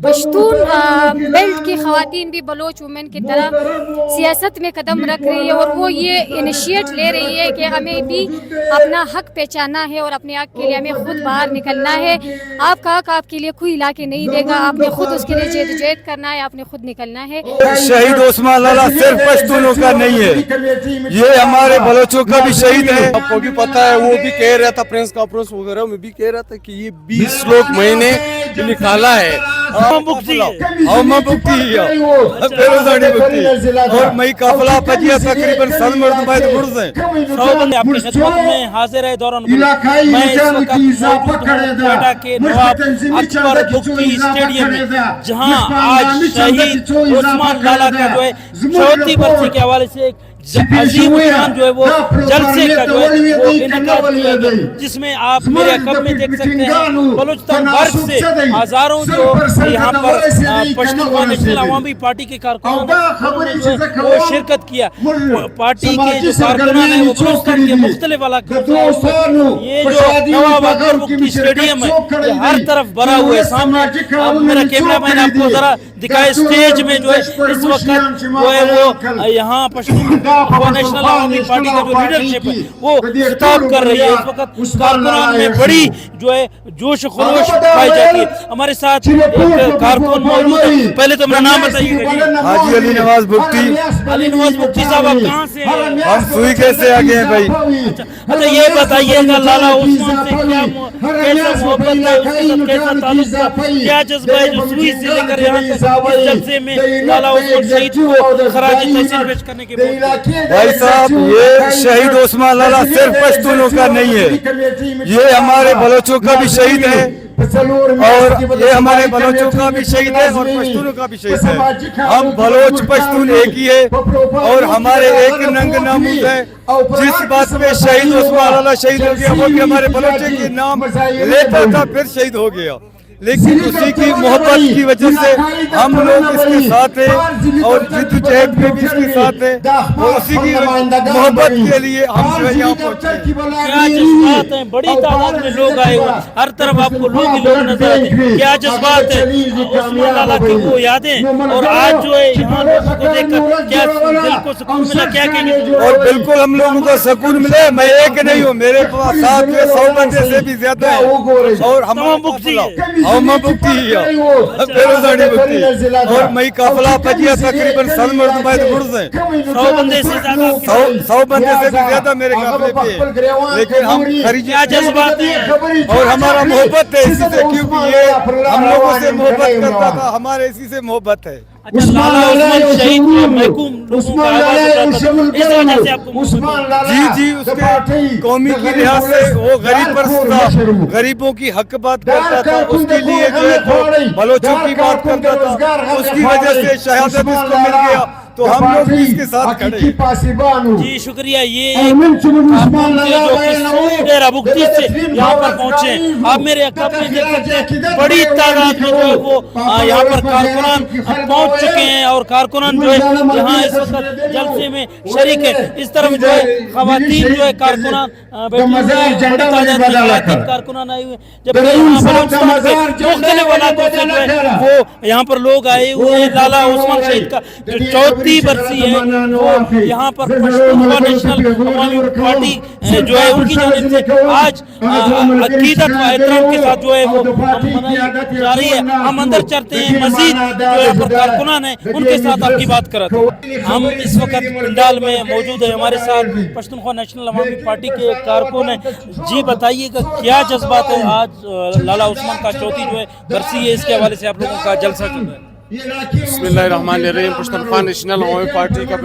Pashtun belt کی خواتین بھی بلوچ وومن کی طرح سیاست میں قدم رکھ رہی ہے اور وہ یہ انیشیٹ لے رہی ہے کہ ہمیں بھی اپنا حق پہچاننا ہے اور اپنے حق کے لیے ہمیں خود باہر نکلنا ہے. آپ کا حق آپ کے لیے کوئی لا کے نہیں دے گا, آپ نے خود اس کے لیے جدوجہد کرنا ہے, آپ نے خود نکلنا ہے. شہید عثمان لالا صرف پشتونوں کا نہیں ہے, یہ ہمارے بلوچوں کا بھی شہید ہے. آپ کو بھی پتا ہے, وہ بھی کہہ رہا تھا پریس کانفرنس وغیرہ میں بھی کہہ رہا تھا کہ یہ 20 لوگ میں نے نکالا ہے. اور میں قافلہ پجیا تقریباً 100 مرد باید برز ہیں. اپنی خدمت میں حاضر ہے دوران میں اس وقت موجود ہوں کوئٹہ کے نواب اکبر بگٹی اسٹیڈیم میں, جہاں آج شہید عثمان لالا کا جو ہے 34 برسی کے حوالے سے ایک عظیم الشان جو ہے وہ جلسے کا جو ہے وہ انعقاد کیا گیا, جس میں آپ میرے عقب میں دیکھ سکتے ہیں بلوچستان بھر سے ہزاروں جو یہاں پر پشتونخوا نیشنل عوامی پارٹی کے کارکنوں نے وہ شرکت کیا. پارٹی کے جو کارکنان ہیں وہ بلوچستان کے مختلف علاقوں سے, یہ جو نواب اکبر بگٹی اسٹیڈیم ہے یہ ہر طرف بھرا ہوا ہے. سامنے میرا کیمرہ مین آپ کو ذرا دکھائے, اسٹیج میں جو ہے اس وقت جو ہے وہ یہاں پشتونخوا نیشنل عوامی پارٹی کا جو لیڈرشپ ہے وہ خطاب کر رہی ہے. اس وقت کارکنان میں بڑی جو ہے جوش و خروش پائی جاتی ہے. ہمارے ساتھ ایک کارکن موجود ہے, پہلے تو میرا نام بتائیے گا. حاجی علی نواز بگٹی. علی نواز بگٹی صاحب آپ کہاں سے ہیں؟ ہم سوئی کیسے آگے ہیں بھائی؟ اچھا یہ بتائیے گا لالا عثمان سے کیا کیسا محبت ہے, اس کے ساتھ کیسا تعلق ہے, کیا جذبہ ہے جو سوئی سے لے کر یہاں تک اس جلسے میں لالا عثمان شہید کو خراج تحسین پیش کرنے کے بعد؟ بھائی صاحب, یہ شہید عثمان لالا صرف پشتونوں کا نہیں ہے, یہ ہمارے بلوچوں کا بھی شہید ہے, اور یہ ہمارے بلوچوں کا بھی شہید ہے اور پشتونوں کا بھی شہید ہے. ہم بلوچ پشتون ایک ہی ہے اور ہمارے ایک ننگ ناموز ہے. جس بات پہ شہید عثمان لالا شہید ہو گیا وہ بھی ہمارے بلوچے کے نام لیتا تھا پھر شہید ہو گیا, لیکن اسی کی محبت کی وجہ سے ہم لوگ اس کے ساتھ ہیں اور جدوجہد میں بھی اس کے ساتھ ہیں, اور اسی کی محبت کے لیے ہم جو ہے یہاں پہنچے. کیا جذبات ہیں, بڑی تعداد میں لوگ آئے ہوئے, ہر طرف آپ کو لوگ ہی لوگ نظر آتے ہیں. کیا جذبات ہیں, عثمان لالا کی وہ یادیں, اور آج جو ہے یہاں لوگوں کو دیکھ کر کیا دل کو سکون ملا, کیا کہیں گے؟ اور بالکل ہم لوگوں کو سکون ملے. میں ایک نہیں ہوں, میرے ساتھ 100 بندے سے بھی زیادہ ہیں, اور ہم اور میں قافلہ پجیا تقریباً 100 مرد باید برز ہیں. 100 بندے سے زیادہ 100 بندے سے بھی زیادہ میرے قافلے پہ ہیں, لیکن ہم کیا جذبات ہیں اور ہمارا محبت ہے اسی سے, کیونکہ یہ ہم لوگوں سے محبت کرتا تھا, ہمارے اسی سے محبت ہے. لالا عثمان شہید محکوم لوگوں کا آواز اٹھاتا تھا, اس وجہ سے آپ کو جی اس کے قومی کی لحاظ سے وہ غریب پرست تھا, غریبوں کی حق بات کرتا تھا, اس کے لیے جو ہے جو بلوچوں کی بات کرتا تھا, اس کی وجہ سے شہادت اس کو مل گیا, تو ہم لوگ بھی اس کے ساتھ کھڑے ہیں. جی شکریہ. یہ ڈیرہ بگٹی سے یہاں پر پہنچے ہیں, آپ میرے عقب میں دیکھ سکتے ہیں بڑی تعداد میں جو ہے وہ یہاں پر کارکنان پہنچ چکے ہیں, اور کارکنان جو ہے یہاں اس وقت جلسے میں شریک ہے. اس طرف جو ہے خواتین جو ہے کارکنان کارکنان آئے ہوئے, جبکہ یہاں بلوچستان کے مختلف علاقوں سے جو ہے وہ یہاں پر لوگ آئے ہوئے ہیں. لالا عثمان شہید کا جو 34 برسی ہے وہ یہاں پر پشتونخوا نیشنل عوامی پارٹی جو ہے ان کی جانب سے آج عقیدت و احترام کے ساتھ جو ہے وہ منائی جا رہی ہے. ہم اندر چلتے ہیں, مزید جو یہاں پر کارکنان ہیں ان کے ساتھ آپ کی بات کرتے ہیں. ہم اس وقت پنڈال میں موجود ہیں, ہمارے ساتھ پشتونخوا نیشنل عوامی پارٹی کے کارکن ہیں. جی بتائیے گا کیا جذبات ہے, آج لالا عثمان کا 34 جو ہے برسی ہے, اس کے حوالے سے آپ لوگوں کا جلسہ چل رہا ہے؟ بسم اللہ الرحمن الرحیم. پشتونخوا نیشنل عوامی پارٹی کا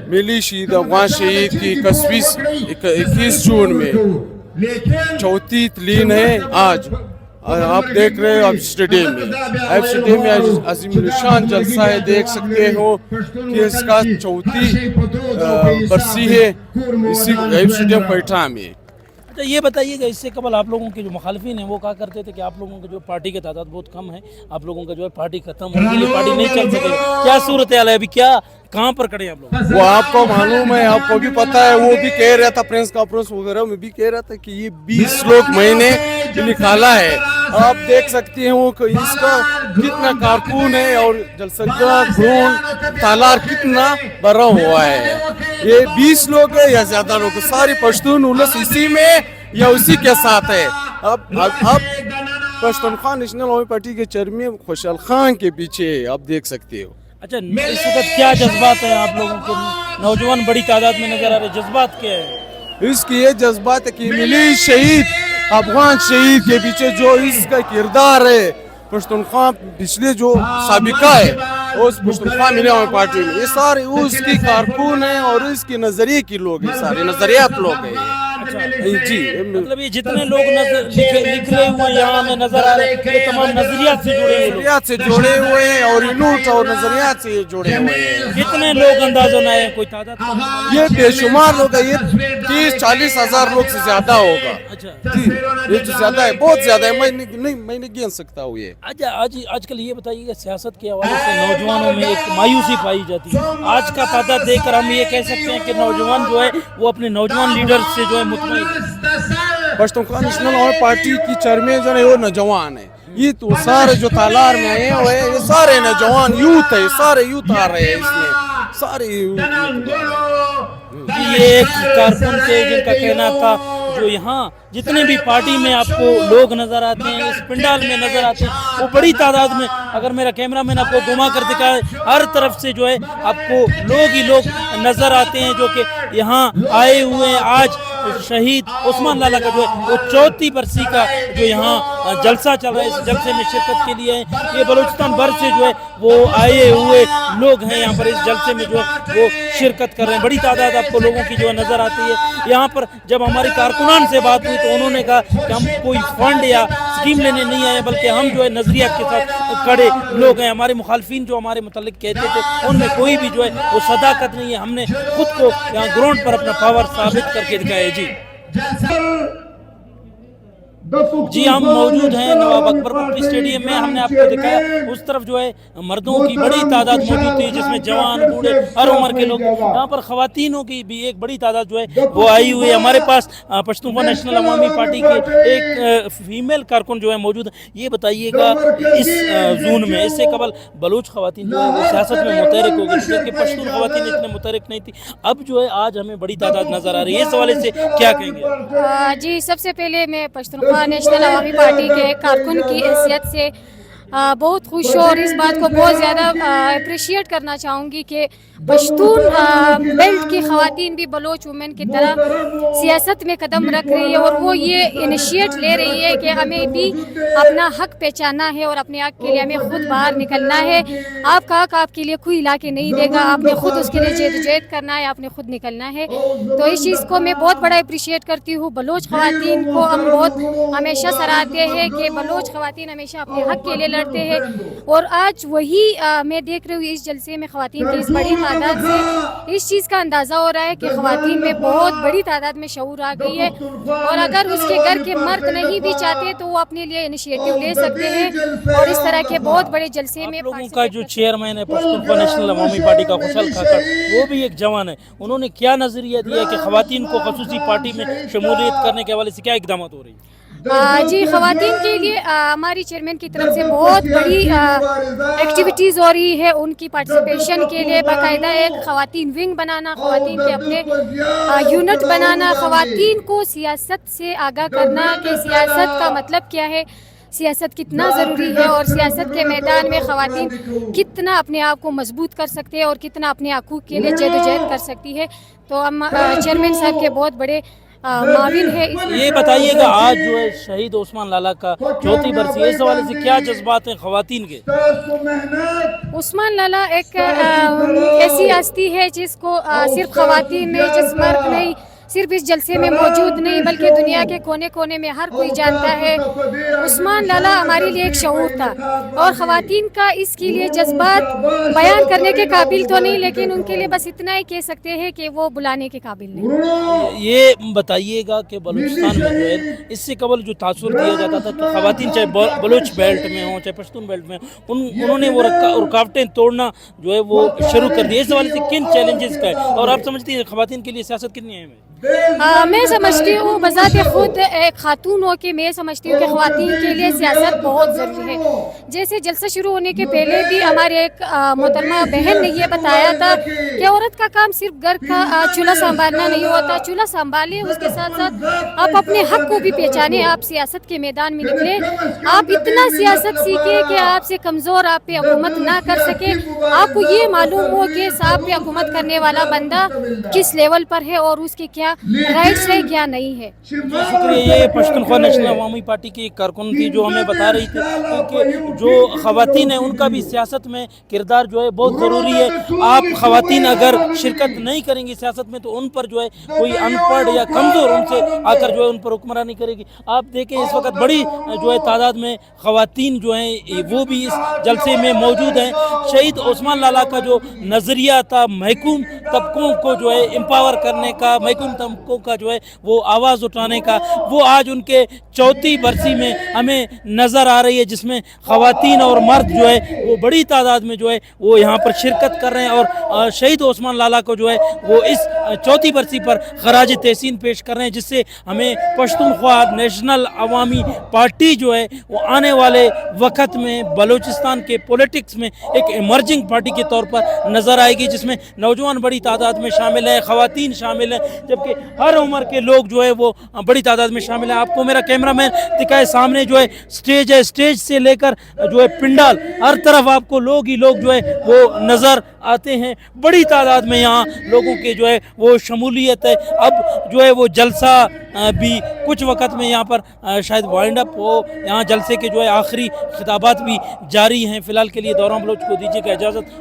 ملی شہید افغان شہید کی 21 جون میں 34 تلین ہے. آج آپ دیکھ رہے ہو اسٹیڈیم میں عظیم الشان جلسہ ہے, دیکھ سکتے ہو کہ اس کا 34 برسی ہے اسی اسٹیڈیم کوئٹہ میں. اچھا یہ بتائیے گا, اس سے قبل آپ لوگوں کے جو مخالفین ہیں وہ کہا کرتے تھے کہ آپ لوگوں کے جو پارٹی کی تعداد بہت کم ہے, آپ لوگوں کا جو ہے پارٹی ختم ہونے کے لیے پارٹی نہیں چل سکے, کیا صورتحال ہے ابھی, کیا کہاں پر کھڑے ہیں آپ لوگ؟ وہ آپ کو معلوم ہے, آپ کو بھی پتا ہے, وہ بھی کہہ رہا تھا پریس کانفرنس وغیرہ میں بھی کہہ رہا تھا کہ یہ 20 لوگ میں نے निकाला है। आप देख सकते हो कि इसका कितना कारकुन है और जलसंगा खून तालार कितना भरा हुआ है। ये 20 लोग है या ज्यादा लोग, सारी पश्तून उलस इसी में या उसी के साथ है। अब पश्तूनख्वा नेशनल अवामी पार्टी के चेयरमैन खुशहाल खान के पीछे आप देख सकते हो। अच्छा, इस वक्त क्या जज्बात है आप लोगों के? नौजवान बड़ी तादाद में नजर आ रहे, जज्बात क्या है? इसकी ये जज्बात है कि मिली शहीद अफगान शहीद के पीछे जो इसका किरदार है, पश्तूनख्वा पिछले जो साबिका है उस पश्तूनख्वा मिली अवामी पार्टी में, ये सारे उसकी कारकुन है और इसके नजरिए के लोग हैं, सारे नजरियात लोग हैं। जी, मतलब ये जितने लोग लिख रहे हुए यहाँ हमें नजर आ रहे हैं, ये तमाम नजरियात से जुड़े हुए लोग। नजरियात से जुड़े हुए हैं और इनूट और नजरियात से जुड़े हुए हैं। कितने लोग अंदाजा ना है, कोई तादाद? ये बेशुमार लोग है, ये 30-40 हजार लोग से ज्यादा होगा। अच्छा जी, ये तो ज्यादा है, बहुत ज्यादा है, मैं नहीं गिन सकता हूँ ये। आजकल ये बताइएगा, सियासत के हवाले से नौजवानों में एक मायूसी पाई जाती है। आज का तादाद देखकर हम ये कह सकते हैं कि नौजवान जो है वो अपने नौजवान लीडर से जो है मुतमईन। पश्तूनख्वा नेशनल अवामी पार्टी की चेयरमैन जो है वो नौजवान है। ये तो सारे जो तालार में आए हुए हैं ये सारे नौजवान यूथ है, सारे यूथ आ रहे हैं इसमें, सारे ये एक कारकुन थे जिनका कहना था जो यहाँ जितने भी पार्टी में आपको लोग नजर आते हैं, इस पंडाल में नजर आते हैं, वो बड़ी तादाद में, अगर मेरा कैमरामैन आपको घुमा कर दिखाए, हर तरफ से जो है आपको लोग ही लोग नजर आते हैं जो कि यहाँ आए हुए हैं। आज शहीद उस्मान लाला का जो है वो 34 बरसी का जो यहाँ जलसा चल रहा है, इस जलसे में शिरकत के लिए है। ये बलूचिस्तान भर से जो है वो आए हुए लोग हैं यहाँ पर, इस जलसे में जो है वो शिरकत कर रहे हैं। बड़ी तादाद आपको लोगों की जो है नजर आती है। यहाँ पर जब हमारी कारकुनान से बात हुई तो उन्होंने कहा कि हम कोई फंड या स्कीम लेने नहीं आए, बल्कि हम जो है नजरियात के साथ खड़े लोग हैं। हमारे मुखालफिन जो हमारे मुतालिक कहते थे उनमें कोई भी जो है वो सदाकत नहीं है। हमने खुद को यहाँ ग्राउंड पर अपना पावर साबित करके दिखाया है। जी हम मौजूद हैं नवाब अकबर पट्टी स्टेडियम में। हमने आपको दिखाया उस तरफ जो है मर्दों की बड़ी तादाद मौजूद थी, जिसमें जवान बूढ़े हर उम्र के लोग। यहाँ पर खवातीनों की भी एक बड़ी तादाद जो है वो आई हुई है। हमारे पास पश्तूनख्वा नेशनल अवामी पार्टी के एक फीमेल कारकुन जो है मौजूद है। ये बताइएगा, इस जून में इससे कबल बलूच खवातीन जो है वो सियासत में मुतहरिक हो गई, जबकि पश्तून खवातीन इतने मुतहरिक नहीं थी। अब जो है आज हमें बड़ी तादाद नजर आ रही है, इस हवाले से क्या कहेंगे? जी, सबसे पहले मैं पश्तूनख्वा नेशनल अवामी पार्टी के कारकुन की हैसियत से बहुत खुश हूँ और इस बात को बहुत ज़्यादा अप्रिशिएट करना चाहूँगी कि पश्तून बेल्ट की ख़वातीन भी बलोच वुमेन की तरह सियासत में कदम रख रही है और वो ये इनिशिएट ले रही है कि हमें भी अपना हक पहचानना है और अपने हक के लिए हमें खुद बाहर निकलना है। आपका हक आपके लिए कोई ला के नहीं देगा, आपने खुद उसके लिए जद्दोजहद करना है, आपने खुद निकलना है। तो इस चीज़ को मैं बहुत बड़ा अप्रिशिएट करती हूँ। बलोच ख़वातीन को हम बहुत हमेशा सराहते हैं कि बलोच ख़वातीन हमेशा अपने हक के लिए लड़ते हैं और आज वही मैं देख रही हूँ इस जलसे में ख़वातीन की इस बड़ी तादाद से इस चीज़ का अंदाज़ा हो रहा है कि ख़वातीन में बहुत बड़ी तादाद में शऊर आ गई है और अगर उसके घर के मर्द नहीं भी चाहते तो वो अपने लिए इनिशिएटिव ले सकते हैं और इस तरह के बहुत बड़े जलसे में। लोगों का जो चेयरमैन है पश्तूनख्वा नेशनल अवामी पार्टी का खुशहाल खाकर, वो भी एक जवान है, उन्होंने क्या नजरिया दिया कि ख़वातीन को ख़ुसूसी पार्टी में शमूलियत करने के हवाले से क्या इक़दाम हो रही है? जी, ख़वातीन के लिए हमारी चेयरमैन की तरफ से बहुत बड़ी एक्टिविटीज़ हो रही है। उनकी पार्टिसिपेशन के लिए बाकायदा एक ख़वातीन विंग बनाना, ख़वातीन के अपने यूनिट बनाना, ख़वातीन को सियासत से आगाह करना कि सियासत का मतलब क्या है, सियासत कितना ज़रूरी है और सियासत के मैदान में ख़वातीन कितना अपने आप को मजबूत कर सकते हैं और कितना अपने हकूक़ के लिए जद्दोजहद कर सकती है। तो हम चेयरमैन साहब के बहुत बड़े माविन है। ये बताइएगा, आज जो है शहीद उस्मान लाला का 34 बरसी है, इस हवाले से क्या जज्बात हैं ख़वातीन के? उस्मान लाला एक ऐसी हस्ती है जिसको सिर्फ ख़वातीन नहीं, जिस मर्द नहीं, सिर्फ इस जलसे में मौजूद नहीं बल्कि दुनिया के कोने कोने में हर कोई जानता है। उस्मान लाला हमारे लिए एक शऊर था और ख़वातीन का इसके लिए जज्बात बयान करने के काबिल तो नहीं, लेकिन उनके लिए बस इतना ही कह सकते हैं कि वो बुलाने के काबिल नहीं। ये बताइएगा कि बलूचिस्तान में जो है इससे कबल जो तासुर दिया जाता था कि ख़वातीन चाहे बलूच बेल्ट में हो चाहे पश्तून बेल्ट में, उन्होंने वो रुकावटें तोड़ना जो है वो शुरू कर दी। इस हवाले से किन चैलेंजेस का है और आप समझती हैं ख़वातीन के लिए सियासत कितनी अहम है? मैं समझती हूँ बज़ात खुद एक खातून हो के मैं समझती हूँ कि ख़वातीन के लिए सियासत बहुत ज़रूरी है। जैसे जलसा शुरू होने के पहले भी हमारे एक मोहतरमा बहन ने ये बताया था कि औरत का काम सिर्फ घर का चूल्हा संभालना नहीं होता, चूल्हा संभाले उसके साथ साथ आप अपने हक को भी पहचाने, आप सियासत के मैदान में निकले, आप इतना सियासत सीखे कि आपसे कमज़ोर आप पे हुकूमत ना कर सके, आपको ये मालूम हो कि आप पे हुकूमत करने वाला बंदा किस लेवल पर है और उसके क्या राइट्स है क्या नहीं है। शुक्रिया। ये पश्तूनख्वा नेशनल अवामी पार्टी की कारकुन थी जो हमें बता रही थी कि जो ख़वातीन हैं उनका भी सियासत में किरदार जो है बहुत ज़रूरी है। आप ख़वातीन अगर शिरकत नहीं करेंगी सियासत में तो उन पर जो है कोई अनपढ़ या कमज़ोर उनसे आकर जो है उन पर हुक्मरानी करेगी। आप देखें इस वक्त बड़ी जो है तादाद में ख़वातीन जो हैं वो भी इस जलसे में मौजूद हैं। शहीद उस्मान लाला का जो नज़रिया था महकूम तबकों को जो है एम्पावर करने का, महकूम तबकों का जो है वो आवाज़ उठाने का, वो आज उनके 34वीं बरसी में हमें नज़र आ रही है, जिसमें ख़वातीन और मर्द जो है वो बड़ी तादाद में जो है वो यहाँ पर शिरकत कर रहे हैं और शहीद उस्मान लाला को जो है वो इस 34वीं बरसी पर खराज तहसीन पेश कर रहे हैं, जिससे हमें पश्तूनख्वा नेशनल अवामी पार्टी जो है वो आने वाले वक्त में बलूचिस्तान के पॉलिटिक्स में एक इमर्जिंग पार्टी के तौर पर नज़र आएगी, जिसमें नौजवान बड़ी तादाद में शामिल हैं, ख़वातीन शामिल हैं, जबकि हर उम्र के लोग जो है वो बड़ी तादाद में शामिल हैं। आपको मेरा कैमरामैन दिखाए सामने जो है स्टेज है, स्टेज से लेकर जो है पिंडाल, हर तरफ आपको लोग ही लोग जो है वो नज़र आते हैं। बड़ी तादाद में यहाँ लोगों के जो है वो शमूलियत है। अब जो है वो जलसा भी कुछ वक्त में यहाँ पर शायद वाइंड अप हो, यहाँ जलसे के जो है आखिरी खिताबात भी जारी हैं। फ़िलहाल के लिए दौरान बलोच को दीजिएगा इजाज़त।